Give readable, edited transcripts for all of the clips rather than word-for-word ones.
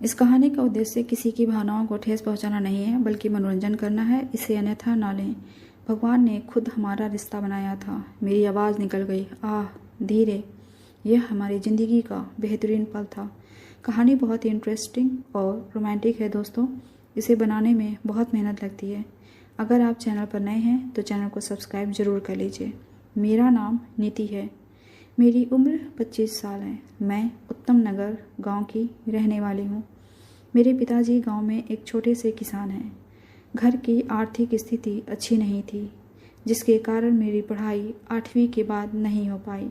इस कहानी का उद्देश्य किसी की भावनाओं को ठेस पहुंचाना नहीं है, बल्कि मनोरंजन करना है। इसे अन्यथा ना लें। भगवान ने खुद हमारा रिश्ता बनाया था। मेरी आवाज़ निकल गई। आह, धीरे। यह हमारी ज़िंदगी का बेहतरीन पल था। कहानी बहुत ही इंटरेस्टिंग और रोमांटिक है दोस्तों। इसे बनाने में बहुत मेहनत लगती है। अगर आप चैनल पर नए हैं तो चैनल को सब्सक्राइब ज़रूर कर लीजिए। मेरा नाम नीति है। मेरी उम्र 25 साल है। मैं उत्तम नगर गाँव की रहने वाली हूँ। मेरे पिताजी गांव में एक छोटे से किसान हैं। घर की आर्थिक स्थिति अच्छी नहीं थी, जिसके कारण मेरी पढ़ाई 8वीं के बाद नहीं हो पाई।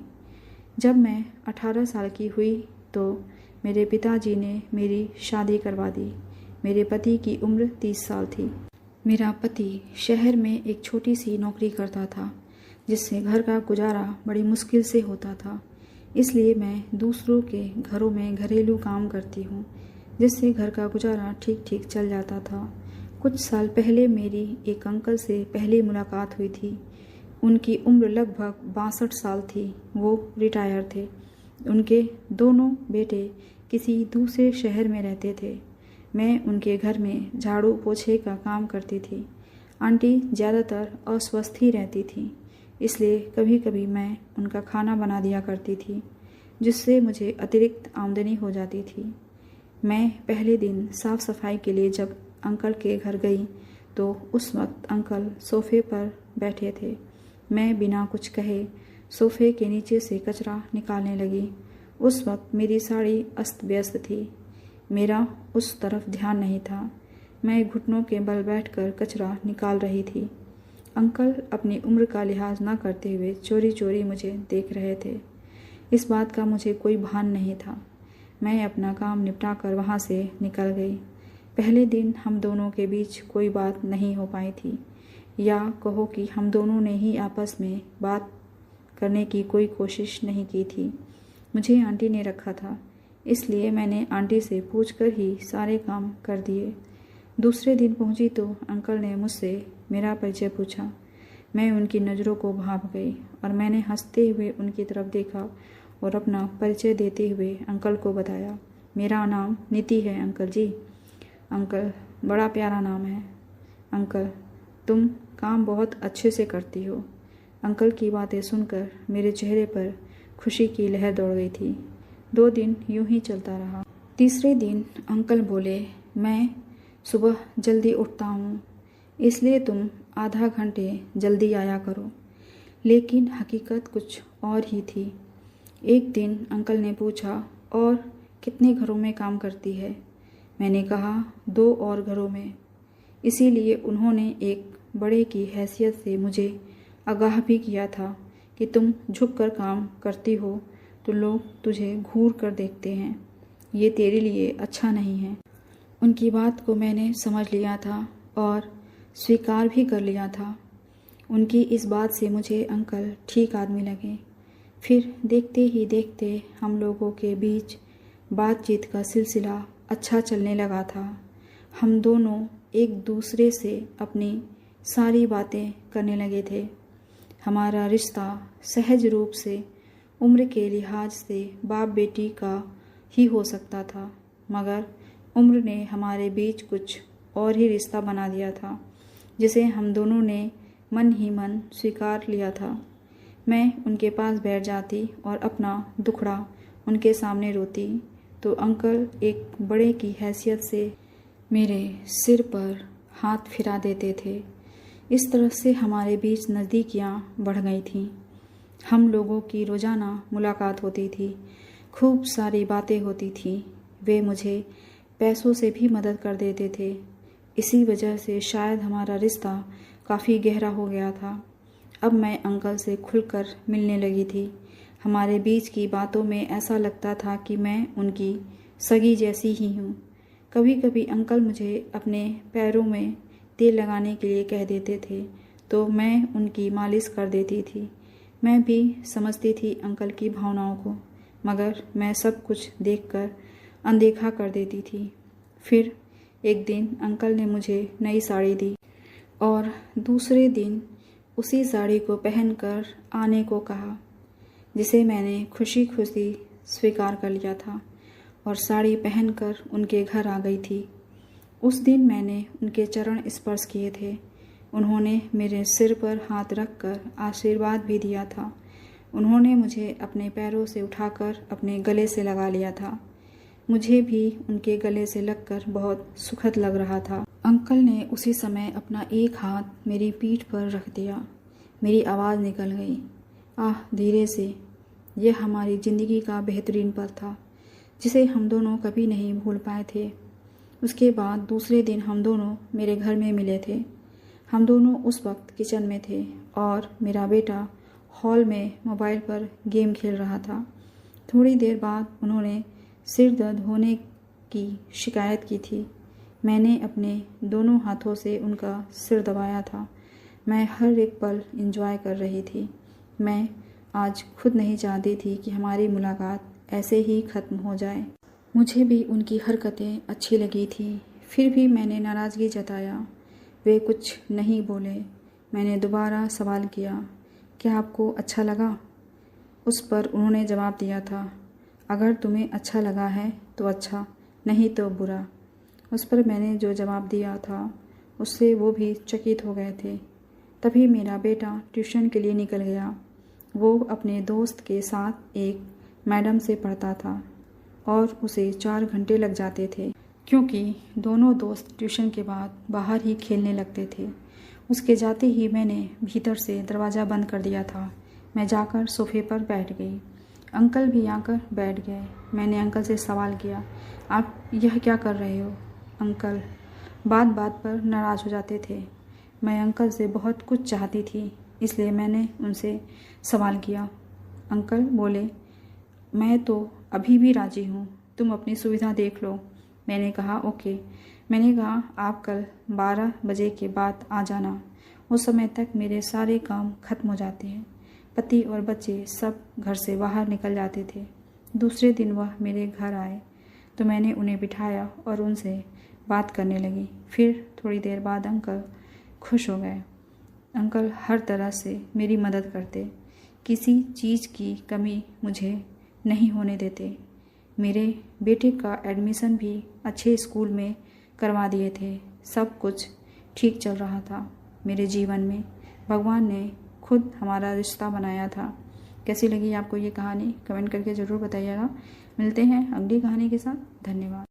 जब मैं 18 साल की हुई तो मेरे पिताजी ने मेरी शादी करवा दी। मेरे पति की उम्र 30 साल थी। मेरा पति शहर में एक छोटी सी नौकरी करता था, जिससे घर का गुजारा बड़ी मुश्किल से होता था। इसलिए मैं दूसरों के घरों में घरेलू काम करती हूँ, जिससे घर का गुजारा ठीक ठीक चल जाता था। कुछ साल पहले मेरी एक अंकल से पहली मुलाकात हुई थी। उनकी उम्र लगभग 62 साल थी। वो रिटायर थे। उनके दोनों बेटे किसी दूसरे शहर में रहते थे। मैं उनके घर में झाड़ू पोछे का काम करती थी। आंटी ज़्यादातर अस्वस्थ ही रहती थी, इसलिए कभी कभी मैं उनका खाना बना दिया करती थी, जिससे मुझे अतिरिक्त आमदनी हो जाती थी। मैं पहले दिन साफ़ सफाई के लिए जब अंकल के घर गई तो उस वक्त अंकल सोफ़े पर बैठे थे। मैं बिना कुछ कहे सोफ़े के नीचे से कचरा निकालने लगी। उस वक्त मेरी साड़ी अस्त व्यस्त थी। मेरा उस तरफ ध्यान नहीं था। मैं घुटनों के बल बैठकर कचरा निकाल रही थी। अंकल अपनी उम्र का लिहाज न करते हुए चोरी चोरी मुझे देख रहे थे। इस बात का मुझे कोई भान नहीं था। मैं अपना काम निपटा कर वहाँ से निकल गई। पहले दिन हम दोनों के बीच कोई बात नहीं हो पाई थी, या कहो कि हम दोनों ने ही आपस में बात करने की कोई कोशिश नहीं की थी। मुझे आंटी ने रखा था, इसलिए मैंने आंटी से पूछकर ही सारे काम कर दिए। दूसरे दिन पहुंची तो अंकल ने मुझसे मेरा परिचय पूछा। मैं उनकी नज़रों को भाप गई और मैंने हंसते हुए उनकी तरफ देखा और अपना परिचय देते हुए अंकल को बताया। मेरा नाम नीति है अंकल जी। अंकल, बड़ा प्यारा नाम है। अंकल, तुम काम बहुत अच्छे से करती हो। अंकल की बातें सुनकर मेरे चेहरे पर खुशी की लहर दौड़ गई थी। 2 दिन यूं ही चलता रहा। तीसरे दिन अंकल बोले, मैं सुबह जल्दी उठता हूँ, इसलिए तुम आधा घंटे जल्दी आया करो। लेकिन हकीकत कुछ और ही थी। एक दिन अंकल ने पूछा, और कितने घरों में काम करती है? मैंने कहा, 2 और घरों में। इसीलिए उन्होंने एक बड़े की हैसियत से मुझे आगाह भी किया था कि तुम झुक कर काम करती हो तो लोग तुझे घूर कर देखते हैं। ये तेरे लिए अच्छा नहीं है। उनकी बात को मैंने समझ लिया था और स्वीकार भी कर लिया था। उनकी इस बात से मुझे अंकल ठीक आदमी लगे। फिर देखते ही देखते हम लोगों के बीच बातचीत का सिलसिला अच्छा चलने लगा था। हम दोनों एक दूसरे से अपनी सारी बातें करने लगे थे। हमारा रिश्ता सहज रूप से उम्र के लिहाज से बाप बेटी का ही हो सकता था, मगर उम्र ने हमारे बीच कुछ और ही रिश्ता बना दिया था, जिसे हम दोनों ने मन ही मन स्वीकार लिया था। मैं उनके पास बैठ जाती और अपना दुखड़ा उनके सामने रोती तो अंकल एक बड़े की हैसियत से मेरे सिर पर हाथ फिरा देते थे। इस तरह से हमारे बीच नज़दीकियाँ बढ़ गई थीं। हम लोगों की रोज़ाना मुलाकात होती थी। खूब सारी बातें होती थीं। वे मुझे पैसों से भी मदद कर देते थे। इसी वजह से शायद हमारा रिश्ता काफ़ी गहरा हो गया था। अब मैं अंकल से खुलकर मिलने लगी थी। हमारे बीच की बातों में ऐसा लगता था कि मैं उनकी सगी जैसी ही हूँ। कभी कभी अंकल मुझे अपने पैरों में तेल लगाने के लिए कह देते थे तो मैं उनकी मालिश कर देती थी। मैं भी समझती थी अंकल की भावनाओं को, मगर मैं सब कुछ देखकर अनदेखा कर देती थी। फिर एक दिन अंकल ने मुझे नई साड़ी दी और दूसरे दिन उसी साड़ी को पहनकर आने को कहा, जिसे मैंने खुशी खुशी स्वीकार कर लिया था। और साड़ी पहनकर उनके घर आ गई थी। उस दिन मैंने उनके चरण स्पर्श किए थे। उन्होंने मेरे सिर पर हाथ रखकर आशीर्वाद भी दिया था। उन्होंने मुझे अपने पैरों से उठाकर अपने गले से लगा लिया था। मुझे भी उनके गले से लगकर बहुत सुखद लग रहा था। अंकल ने उसी समय अपना एक हाथ मेरी पीठ पर रख दिया। मेरी आवाज़ निकल गई, आह धीरे से। यह हमारी ज़िंदगी का बेहतरीन पल था जिसे हम दोनों कभी नहीं भूल पाए थे। उसके बाद दूसरे दिन हम दोनों मेरे घर में मिले थे। हम दोनों उस वक्त किचन में थे और मेरा बेटा हॉल में मोबाइल पर गेम खेल रहा था। थोड़ी देर बाद उन्होंने सिर दर्द होने की शिकायत की थी। मैंने अपने दोनों हाथों से उनका सिर दबाया था। मैं हर एक पल एंजॉय कर रही थी। मैं आज खुद नहीं चाहती थी कि हमारी मुलाकात ऐसे ही ख़त्म हो जाए। मुझे भी उनकी हरकतें अच्छी लगी थी, फिर भी मैंने नाराज़गी जताया। वे कुछ नहीं बोले। मैंने दोबारा सवाल किया, क्या आपको अच्छा लगा? उस पर उन्होंने जवाब दिया था, अगर तुम्हें अच्छा लगा है तो अच्छा, नहीं तो बुरा। उस पर मैंने जो जवाब दिया था उससे वो भी चकित हो गए थे। तभी मेरा बेटा ट्यूशन के लिए निकल गया। वो अपने दोस्त के साथ एक मैडम से पढ़ता था और उसे 4 घंटे लग जाते थे, क्योंकि दोनों दोस्त ट्यूशन के बाद बाहर ही खेलने लगते थे। उसके जाते ही मैंने भीतर से दरवाज़ा बंद कर दिया था। मैं जाकर सोफे पर बैठ गई। अंकल भी आकर बैठ गए। मैंने अंकल से सवाल किया, आप यह क्या कर रहे हो? अंकल बात बात पर नाराज़ हो जाते थे। मैं अंकल से बहुत कुछ चाहती थी, इसलिए मैंने उनसे सवाल किया। अंकल बोले, मैं तो अभी भी राज़ी हूँ, तुम अपनी सुविधा देख लो। मैंने कहा ओके। मैंने कहा आप कल 12 बजे के बाद आ जाना। उस समय तक मेरे सारे काम खत्म हो जाते हैं। पति और बच्चे सब घर से बाहर निकल जाते थे। दूसरे दिन वह मेरे घर आए तो मैंने उन्हें बिठाया और उनसे बात करने लगी। फिर थोड़ी देर बाद अंकल खुश हो गए। अंकल हर तरह से मेरी मदद करते, किसी चीज़ की कमी मुझे नहीं होने देते। मेरे बेटे का एडमिशन भी अच्छे स्कूल में करवा दिए थे। सब कुछ ठीक चल रहा था। मेरे जीवन में भगवान ने खुद हमारा रिश्ता बनाया था। कैसी लगी आपको ये कहानी? कमेंट करके ज़रूर बताइएगा। मिलते हैं अगली कहानी के साथ। धन्यवाद।